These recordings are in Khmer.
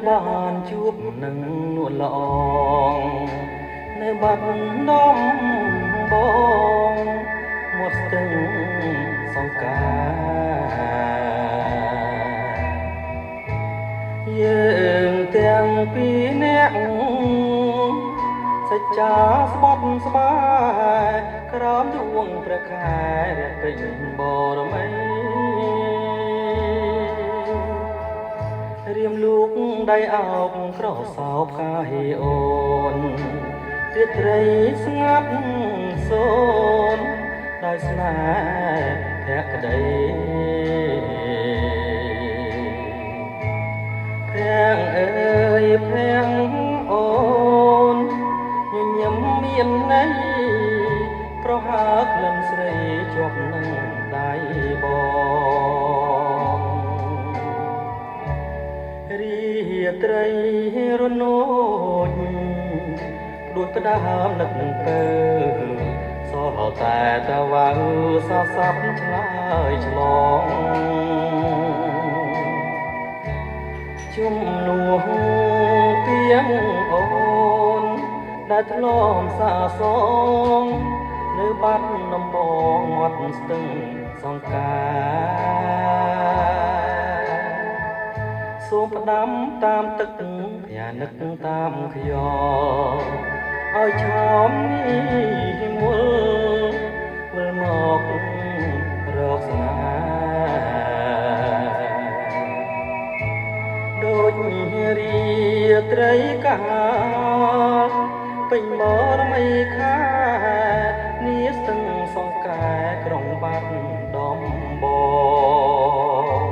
ដែលបានជួបនឹងនួនល្អងនៅបាត់ដំបងមាត់ស្ទឹងសង្ការយើងទាំងពីរនាក់សច្ចាស្បត់ស្បាយក្រោមដួងព្រះខែរះពេញបរមីរៀមលូកដៃអោបក្រសោបកាហេអូនរាត្រីស្ងាត់សូនដោយស្នេហ៍ភក្តីភាំងអើយភាំងអូនញញឹមមានន័យប្រហើក្លិនស្រីជាប់នឹងដៃបងរីត្រីរនោចដូចផ្ដើមនឹកនឹងពើសោះតែតវ៉ៅសោះសាប់ឆ្លើយឆ្លងជំនួសទៀងអូនដែលធ្លាប់សាសងនៅបាត់ដំបងមាត់ស្ទឹងសង្ការសូមផ្ដាំតាមទឹកភ័នឹកតាមខ្យល់ឲ្យឆោមនេះមុលវិលមករកស្នេហ៍ដូចរាត្រីកាលពេញបរមីខានាស្ទឹងសង្កែក្រុងបាត់ដំបង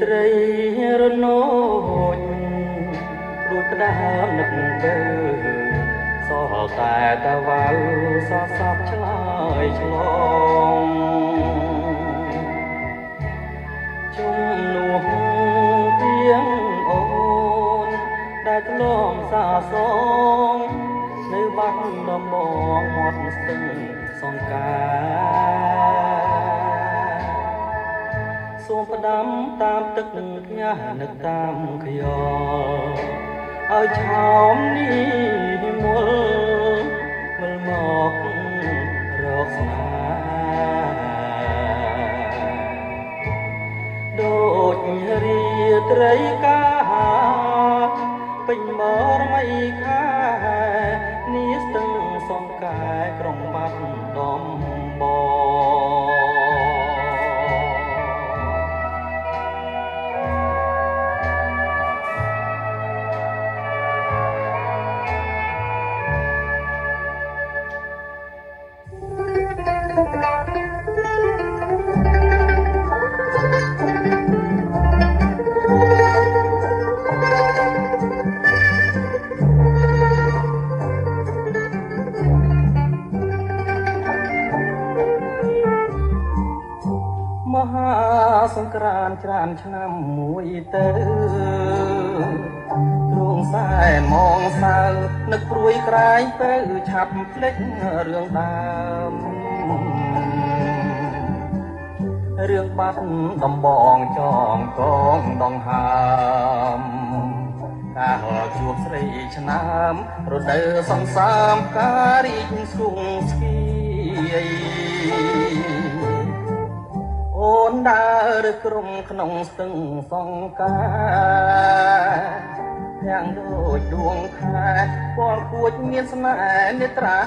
ត្រីរនោចដូចផ្ដើមនឹកទៅសោះតែតវ៉ៅសោះសាប់ឆ្លើយឆ្លងជំនួសទៀងអូនដែលធ្លាប់សាសងនៅបាត់ដំបងមាត់ស្ទឹងសង្ការសូមផ្ដាំតាមទឹកផ្ញើនឹកតាមខ្យល់ឲ្យឆោមនេះមុលវិលមករកស្នេហ៍ដូចរាត្រីកាពេញបរមីខានាស្ទឹងសង្កែក្រុងបាត់ដំបងមហាសង្ក្រាន្តច្រើនឆ្នាំមួយទៅទ្រង់សែនមងសៅនឹកព្រួយក្រែងទៅឆាប់ភ្លេចរឿងដើមរឿងបាត់ដំបងចងកងដងហើមកាលជួបស្រីឆ្នាំរដូវសន្សាមការរីកស្គងស្គីអូន ដើរក្រុមក្នុងស្ទឹងសង្ការទាំងដូចដួងខែពលគួចមានស្នេហ៍នេត្រា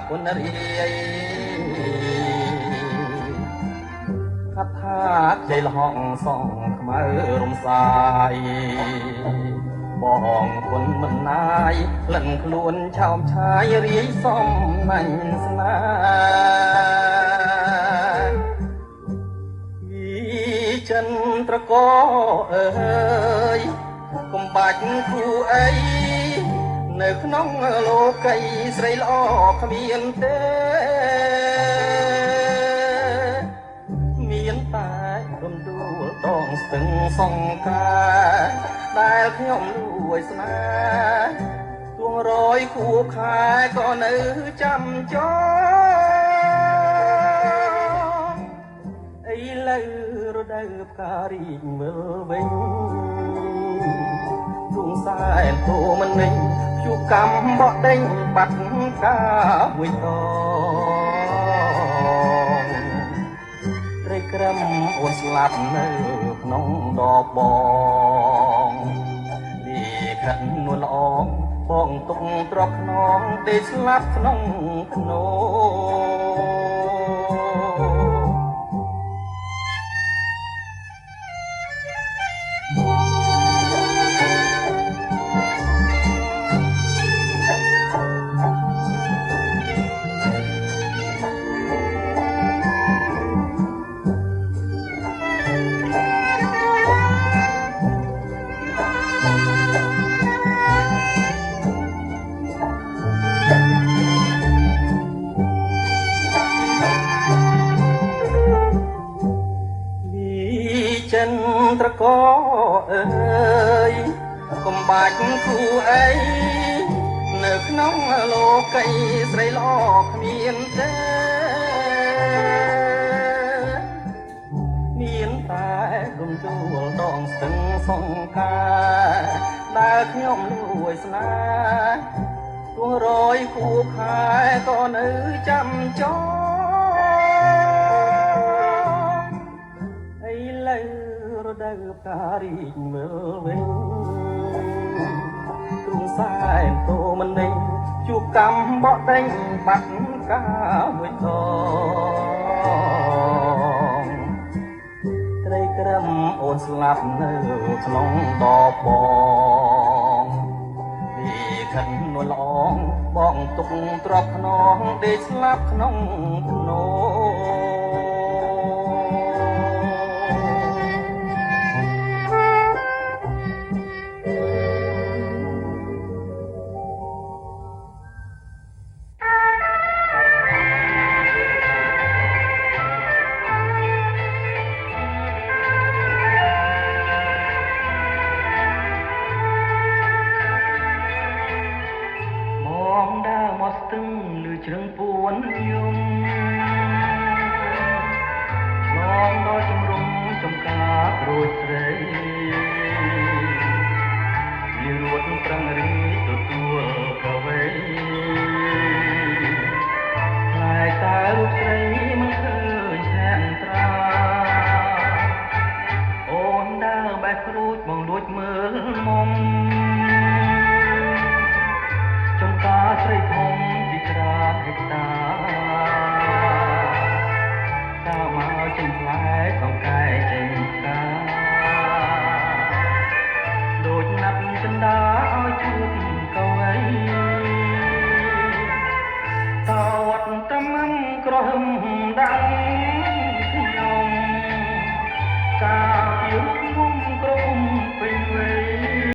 ពុនរាយកថាខ្ចីលហងសងខ្មៅរំសាយបងគុណមិនណាយក្លិនខ្លួនឆោមឆាយរាយសំណាញ់ស្នេហ៍ចិនត្រកអើយកុំបាច់គូអីនៅក្នុងលោកីស្រីល្អគ្មានទេមានតែរំដួលដងស្ទឹងសង្ការដែលខ្ញុំលួចស្នេហ៍ទួងរយខួបខែក៏នៅចាំចងឥឡូវរដូវផ្ការីកមើលវិញទួងសែនទូមិននេះជួបកម្មបោះដេញបាត់កាមួយតត្រីក្រឹមអូនស្លាប់នៅក្នុងដបបងលីខិននួនល្អបងទុកទ្រពខ្នងទេស្លាប់ក្នុងភ្នោចិនត្រកអើយកុំបាច់គូអីនៅក្នុងលោកីស្រីល្អគ្មានទេមានតែរំដួលដងស្ទឹងសង្ការដែលខ្ញុំលួចស្នេហ៍ទួងរយខួបខែក៏នៅចាំចងរដូវផ្ការីកមើលវិញទ្រូងសែនតូមិនដេញជួបកម្មបោះដេញបាត់កាមួយតងត្រីក្រឹមអូនស្លាប់នៅក្នុងដបបងលីខិននួនល្អបងទុកទ្រពខ្នងដេកស្លាប់ក្នុងភ្នោស្ទឹងលឺជ្រឹងពួនយំឆ្លងដល់ជំរំចំការក្រួយស្រីវារួតប្រឹងរីទទួលកវីខ្លាយតែរូបស្រីមិនឃើញឆែនត្រាអូនដើរបែកក្រួចបងលួចមើលមុំចំការស្រីធំច្រើនហិកតាតាមកជិះផ្លែកង្កែចេញផ្កាដូចណាត់ចិន្តាឲ្យជួបកវីតវត្តត្រាំក្រហមដាំ